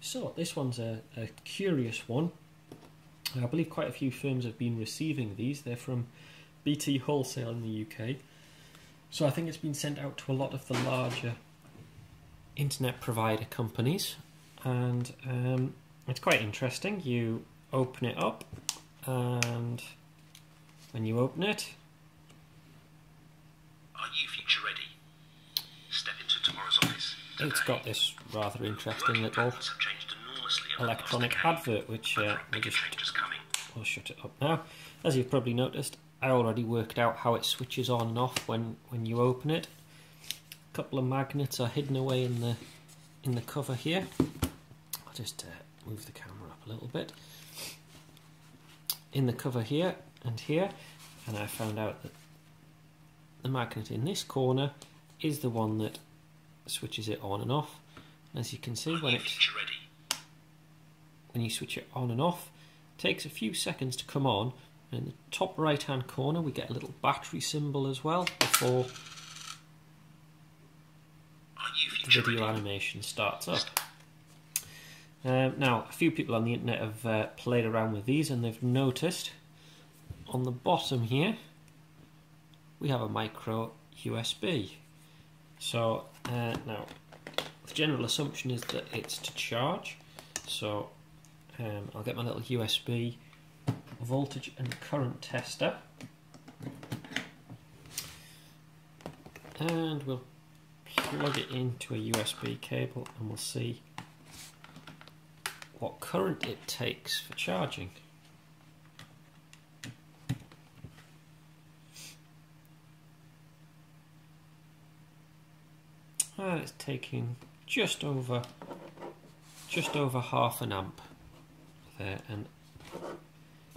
So this one's a curious one. I believe quite a few firms have been receiving these. They're from BT Wholesale in the UK. So I think it's been sent out to a lot of the larger internet provider companies, and it's quite interesting. You open it up, and when you open it, are you future ready? Step into tomorrow's office. Today, it's got this rather interesting little electronic advert, which we'll shut it up now. As you've probably noticed, I already worked out how it switches on and off when you open it. A couple of magnets are hidden away in the cover here. I'll just move the camera up a little bit. In the cover here and here, and I found out that the magnet in this corner is the one that switches it on and off. And as you can see, when you switch it on and off, it takes a few seconds to come on. And in the top right hand corner we get a little battery symbol as well before the video animation starts up. Now, a few people on the internet have played around with these, and they've noticed on the bottom here we have a micro USB. So now the general assumption is that it's to charge. So I'll get my little USB voltage and current tester, and we'll plug it into a USB cable, and we'll see what current it takes for charging. And it's taking just over half an amp there, and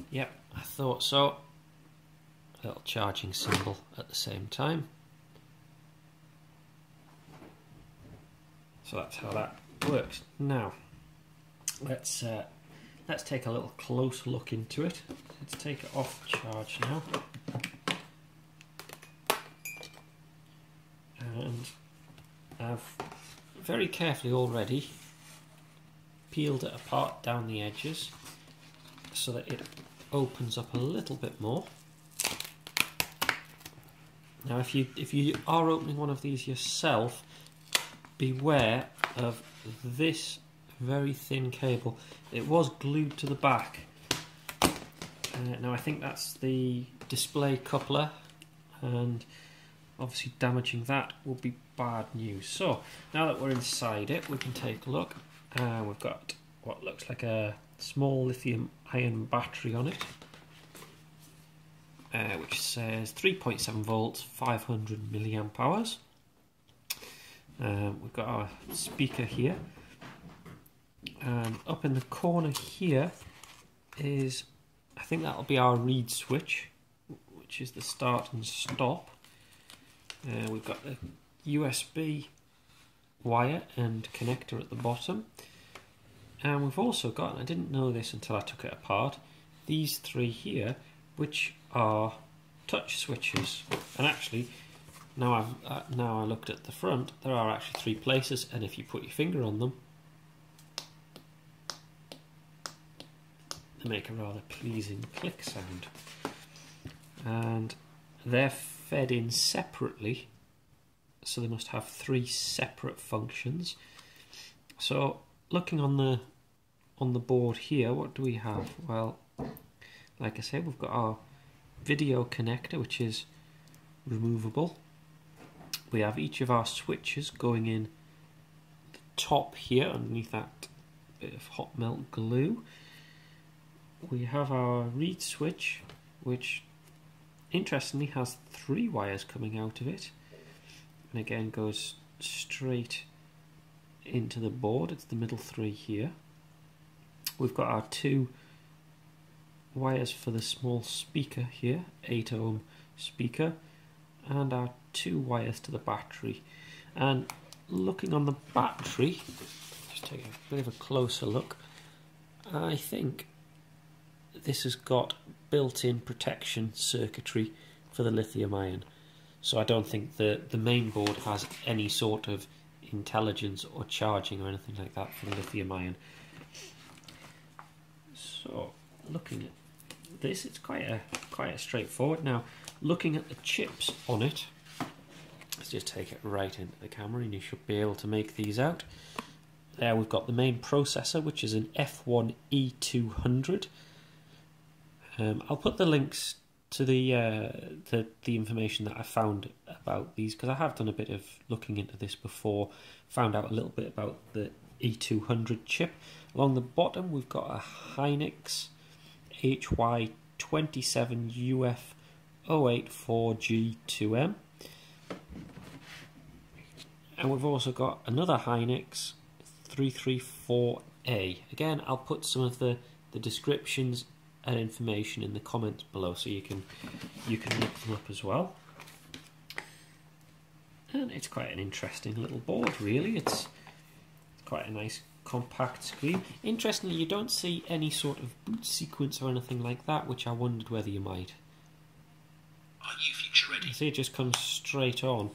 yep, I thought so. A little charging symbol at the same time. So that's how that works. Now let's take a little closer look into it. Let's take it off charge now, and I've very carefully already peeled it apart down the edges so that it opens up a little bit more. Now if you are opening one of these yourself, beware of this very thin cable. It was glued to the back. Now I think that's the display coupler, and obviously damaging that will be bad news. So now that we're inside it, we can take a look. We've got what looks like a small lithium-ion battery on it, which says 3.7 volts, 500 milliamp hours. We've got our speaker here, and up in the corner here is, I think that'll be our reed switch, which is the start and stop. We've got the USB wire and connector at the bottom, and we've also got, and I didn't know this until I took it apart, these three here, which are touch switches. And actually, now I looked at the front, there are actually three places, and if you put your finger on them, they make a rather pleasing click sound. And they're fed in separately, so they must have three separate functions. So looking on the board here, what do we have? Well, like I said, we've got our video connector, which is removable. We have each of our switches going in the top here underneath that bit of hot melt glue. We have our reed switch, which interestingly has three wires coming out of it, and again goes straight into the board. It's the middle three here. We've got our two wires for the small speaker here, 8 ohm speaker, and our two wires to the battery. And looking on the battery, just take a bit of a closer look, I think this has got built-in protection circuitry for the lithium ion. So I don't think the main board has any sort of intelligence or charging or anything like that for the lithium ion. So looking at this, it's quite a straightforward. Now looking at the chips on it, let's just take it right into the camera and you should be able to make these out. There we've got the main processor, which is an F1E200. I'll put the links to the information that I found about these, because I have done a bit of looking into this before, found out a little bit about the E200 chip. Along the bottom we've got a Hynix HY27UF084G2M, and we've also got another Hynix 334A. Again, I'll put some of the descriptions and information in the comments below, so you can look them up as well. And it's quite an interesting little board, really. It's quite a nice compact screen. Interestingly, you don't see any sort of boot sequence or anything like that, which I wondered whether you might. Are you future ready? You see, it just comes straight on.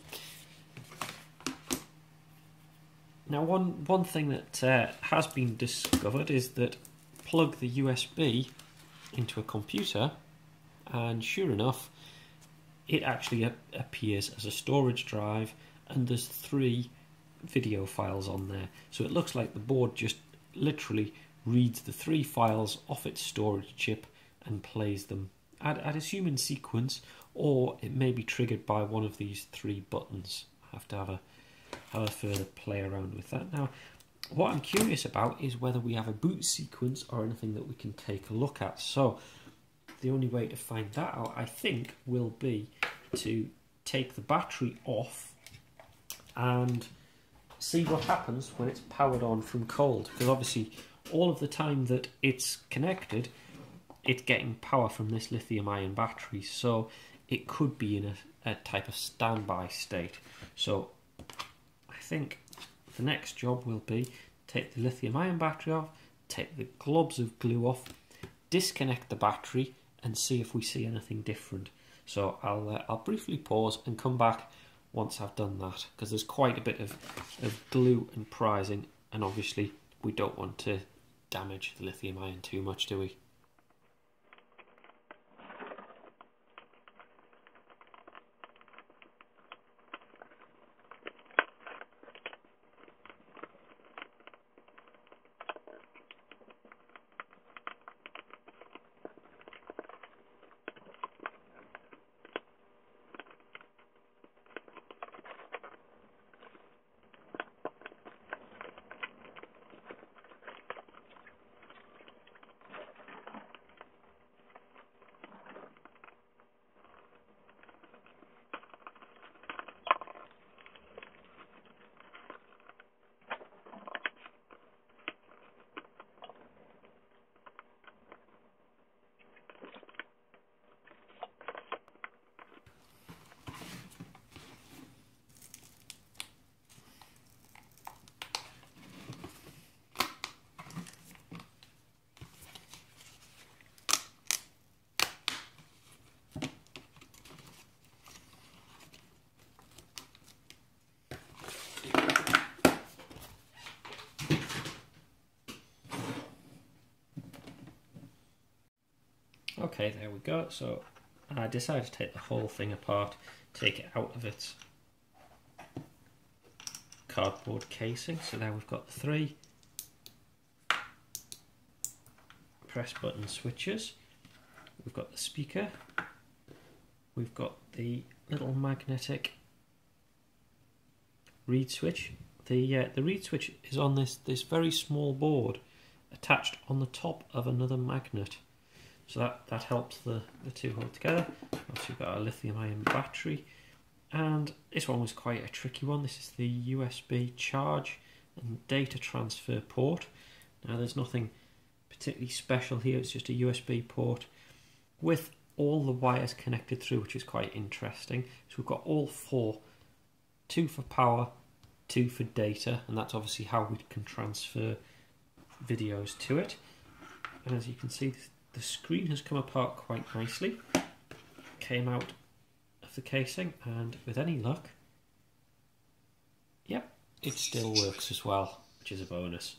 Now, one thing that has been discovered is that plug the USB into a computer, and sure enough, it actually appears as a storage drive, and there's 3 video files on there. So it looks like the board just literally reads the 3 files off its storage chip and plays them, I'd assume in sequence, or it may be triggered by one of these 3 buttons. I have to have a further play around with that. Now, what I'm curious about is whether we have a boot sequence or anything that we can take a look at. So the only way to find that out, I think, will be to take the battery off and see what happens when it's powered on from cold, because obviously all of the time that it's connected, it's getting power from this lithium ion battery, so it could be in a type of standby state. So I think the next job will be take the lithium ion battery off, take the globs of glue off, disconnect the battery, and see if we see anything different. So I'll briefly pause and come back once I've done that, because there's quite a bit of glue and prizing, and obviously we don't want to damage the lithium ion too much, do we? Okay, there we go. So I decided to take the whole thing apart, take it out of its cardboard casing. So there we've got the 3 press button switches, we've got the speaker, we've got the little magnetic reed switch. The reed switch is on this very small board attached on the top of another magnet. So that helps the 2 hold together. Also, we've got our lithium ion battery, and this one was quite a tricky one. This is the USB charge and data transfer port. Now there's nothing particularly special here, it's just a USB port with all the wires connected through, which is quite interesting. So we've got all 4, 2 for power, 2 for data, and that's obviously how we can transfer videos to it. And as you can see, the screen has come apart quite nicely, came out of the casing, and with any luck, yep, it still works as well, which is a bonus.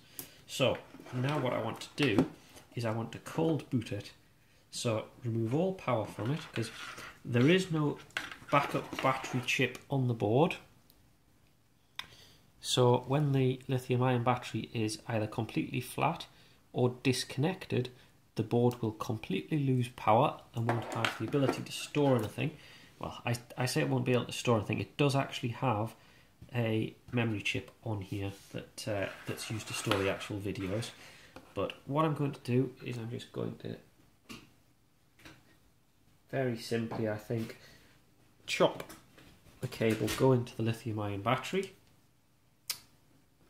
So now what I want to do is I want to cold boot it. So remove all power from it, because there is no backup battery chip on the board. So when the lithium-ion battery is either completely flat or disconnected, the board will completely lose power and won't have the ability to store anything. Well, I say it won't be able to store anything. It does actually have a memory chip on here that that's used to store the actual videos. But what I'm going to do is I'm just going to very simply, I think, chop the cable going to the lithium-ion battery,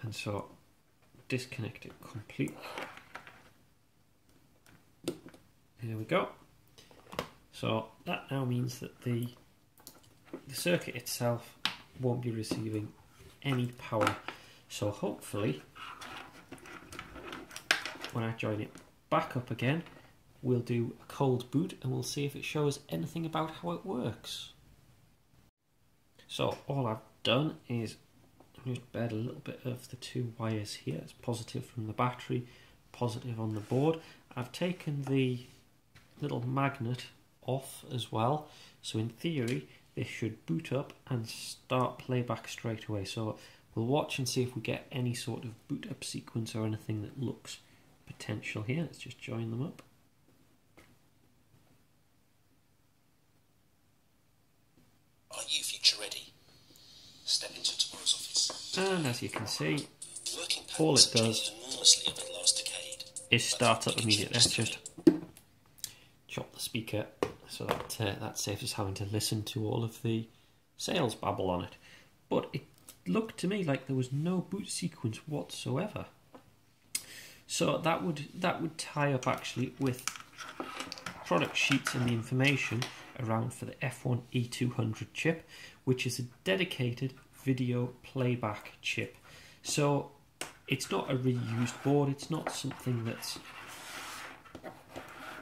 and so disconnect it completely. There we go. So that now means that the circuit itself won't be receiving any power. So hopefully, when I join it back up again, we'll do a cold boot and we'll see if it shows anything about how it works. So all I've done is just bed a little bit of the two wires here. It's positive from the battery, positive on the board. I've taken the little magnet off as well, so in theory this should boot up and start playback straight away. So we'll watch and see if we get any sort of boot up sequence or anything that looks potential here. Let's just join them up. Are you future ready? Step into tomorrow's office. And as you can see, all it does is start up immediately. Let's just chop the speaker so that that saves us having to listen to all of the sales babble on it. But it looked to me like there was no boot sequence whatsoever. So that would tie up actually with product sheets and the information around for the F1E200 chip, which is a dedicated video playback chip. So it's not a reused board, it's not something that's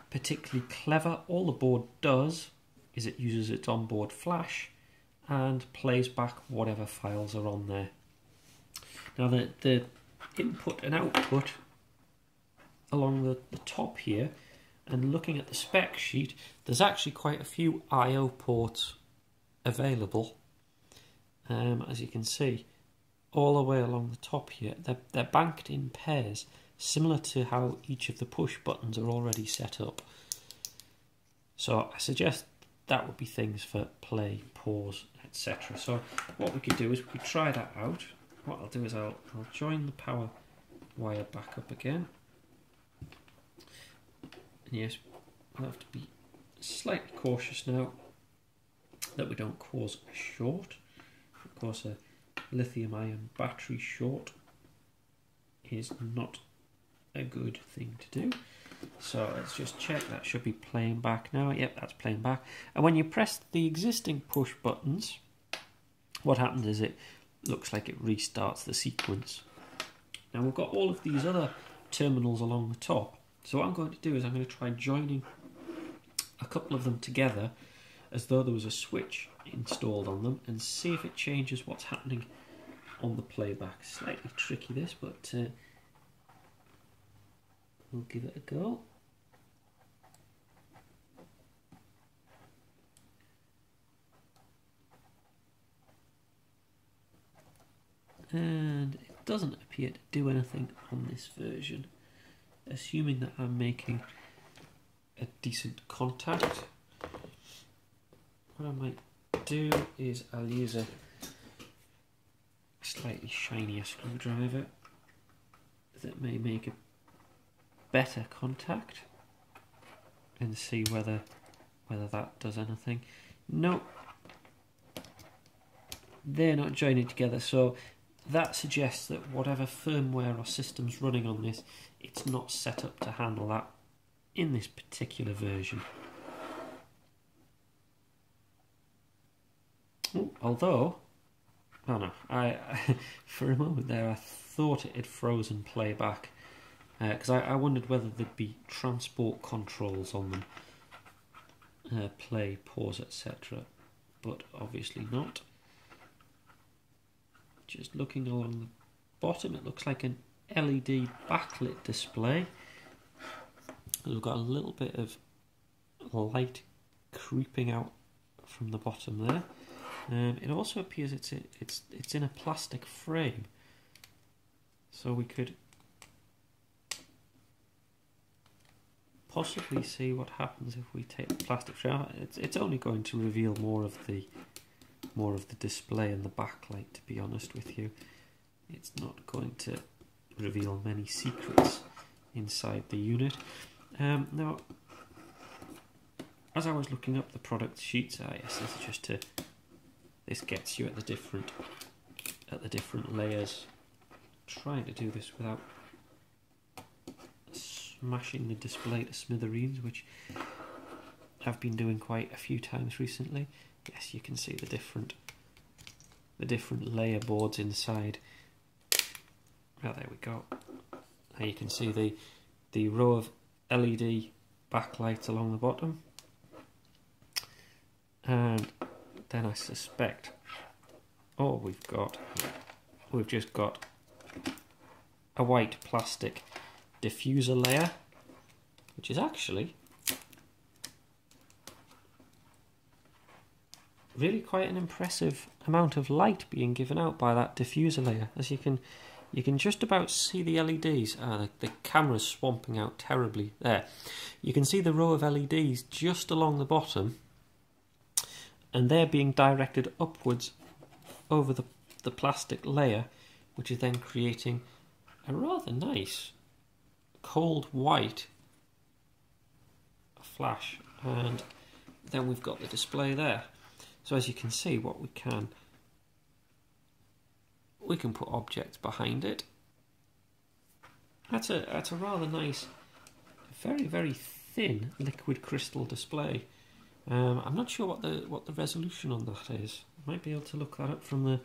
particularly clever. All the board does is it uses its onboard flash and plays back whatever files are on there. Now the input and output along the top here, and looking at the spec sheet, there's actually quite a few I/O ports available. As you can see, all the way along the top here, they're banked in pairs, similar to how each of the push buttons are already set up. So I suggest that would be things for play, pause, etc. So what we could do is we could try that out. What I'll do is I'll join the power wire back up again. And yes, we'll have to be slightly cautious now that we don't cause a short. Of course, a lithium-ion battery short is not a good thing to do. So let's just check, that should be playing back now. Yep, that's playing back. And when you press the existing push buttons, what happens is it looks like it restarts the sequence. Now we've got all of these other terminals along the top. So what I'm going to do is I'm going to try joining a couple of them together as though there was a switch installed on them and see if it changes what's happening on the playback. Slightly tricky this, but we'll give it a go. And it doesn't appear to do anything on this version. Assuming that I'm making a decent contact, what I might do is I'll use a slightly shinier screwdriver that may make a better contact and see whether that does anything. No, they're not joining together, so that suggests that whatever firmware or system's running on this, it's not set up to handle that in this particular version. Ooh, although, oh no, I for a moment there I thought it had frozen playback, because I wondered whether there'd be transport controls on them, play, pause, etc. But obviously not. just looking along the bottom, it looks like an LED backlit display. We've got a little bit of light creeping out from the bottom there. It also appears it's in a plastic frame, so we could possibly see what happens if we take the plastic frame. It's only going to reveal more of the display and the backlight, to be honest with you. It's not going to reveal many secrets inside the unit. Now, as I was looking up the product sheets, yes, this is just this gets you at the different layers. Trying to do this without smashing the display to smithereens, which I've been doing quite a few times recently. Yes, you can see the different layer boards inside. Oh, there we go. Now you can see the row of LED backlights along the bottom, and then I suspect we've just got a white plastic diffuser layer, which is actually really quite an impressive amount of light being given out by that diffuser layer. As you can just about see the LEDs. The camera's swamping out terribly there. You can see the row of LEDs just along the bottom, and they're being directed upwards over the plastic layer, which is then creating a rather nice cold white flash. And then we've got the display there. So as you can see, what we can put objects behind it. That's a rather nice, very, very thin liquid crystal display. I'm not sure what the resolution on that is. I might be able to look that up from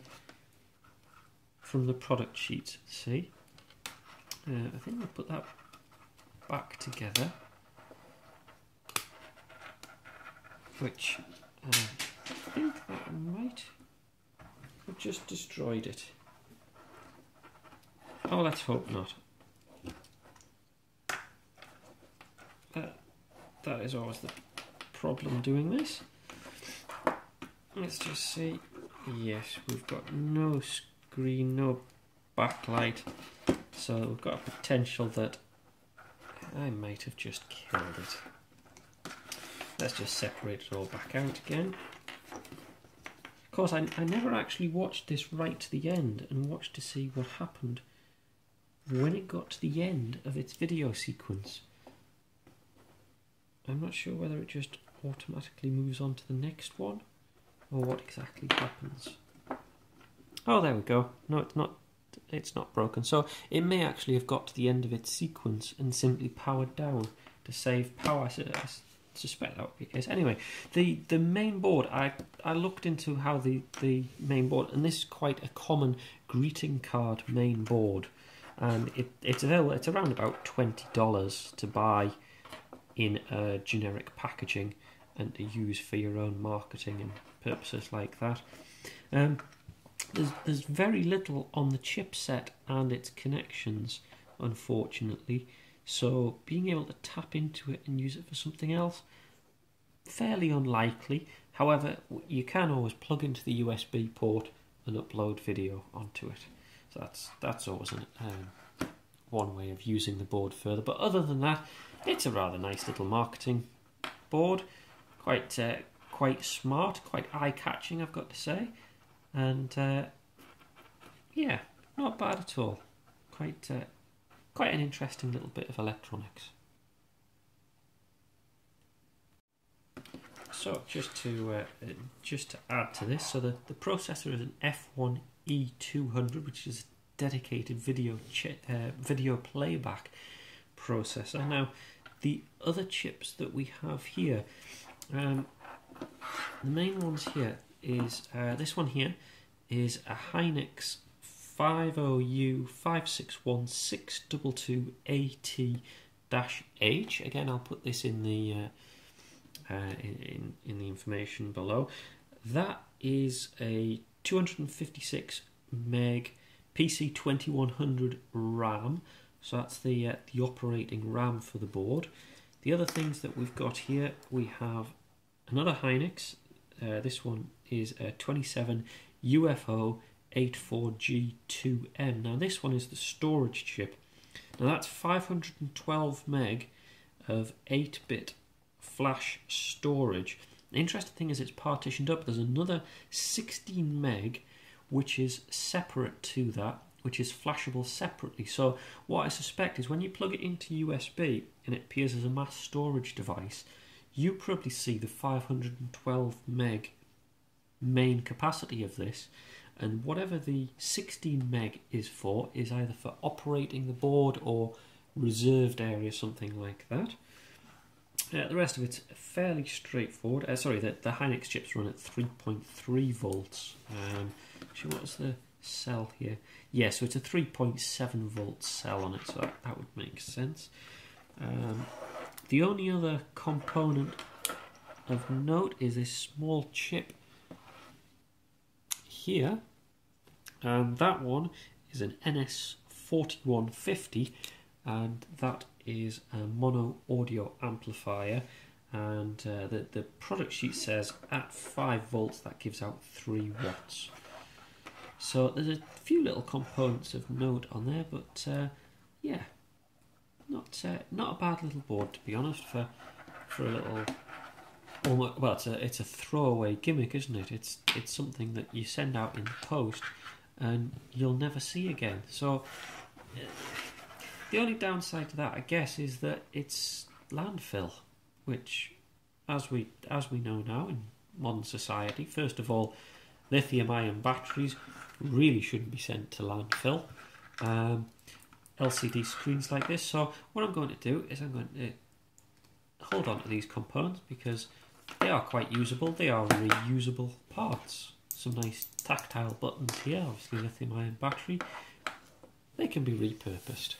the product sheet. See, I think we'll put that back together, which I think that might have just destroyed it. Oh, let's hope not. That is always the problem doing this. Let's just see. Yes, we've got no screen, no backlight, so we've got a potential that I might have just killed it. Let's just separate it all back out again. Of course, I never actually watched this right to the end and watched to see what happened when it got to the end of its video sequence. I'm not sure whether it just automatically moves on to the next one or what exactly happens. Oh, there we go. No, it's not broken. So it may actually have got to the end of its sequence and simply powered down to save power. I suspect that would be the case. Anyway, the main board, I looked into how the main board, and this is quite a common greeting card main board, and it's available. It's around about $20 to buy in generic packaging and to use for your own marketing and purposes like that. There's very little on the chipset and its connections, unfortunately, so being able to tap into it and use it for something else, fairly unlikely. However, you can always plug into the USB port and upload video onto it. So that's always one way of using the board further. But other than that, it's a rather nice little marketing board, quite smart, quite eye-catching, I've got to say, and yeah, not bad at all. Quite an interesting little bit of electronics. So just to add to this, so the processor is an F1E200, which is a dedicated video playback processor. Now, the other chips that we have here, the main ones here is this one here is a Hynix HY27UF084G2M. Again, I'll put this in the information below. That is a 256 meg PC2100 RAM. So that's the operating RAM for the board. The other things that we've got here, we have another Hynix. This one is a 27UF084G2M. Now this one is the storage chip. Now that's 512 meg of 8-bit flash storage. The interesting thing is it's partitioned up. There's another 16 meg which is separate to that, which is flashable separately. So what I suspect is when you plug it into USB and it appears as a mass storage device, you probably see the 512 meg main capacity of this, and whatever the 16 meg is for is either for operating the board or reserved area, something like that. The rest of it's fairly straightforward. The Hynix chips run at 3.3 volts. Actually, what's the cell here? Yeah, so it's a 3.7 volt cell on it, so that would make sense. The only other component of note is this small chip here, and that one is an NS4150, and that is a mono audio amplifier, and the product sheet says at 5 volts that gives out 3 watts. So there's a few little components of note on there, but yeah, not a bad little board, to be honest, for a little. Well, it's a throwaway gimmick, isn't it? It's something that you send out in the post and you'll never see again. So the only downside to that, I guess, is that it's landfill, which, as we know now in modern society, first of all, lithium-ion batteries really shouldn't be sent to landfill. LCD screens like this. So what I'm going to do is I'm going to hold on to these components because they are quite usable. They are reusable parts. Some nice tactile buttons here, obviously lithium-ion battery. They can be repurposed.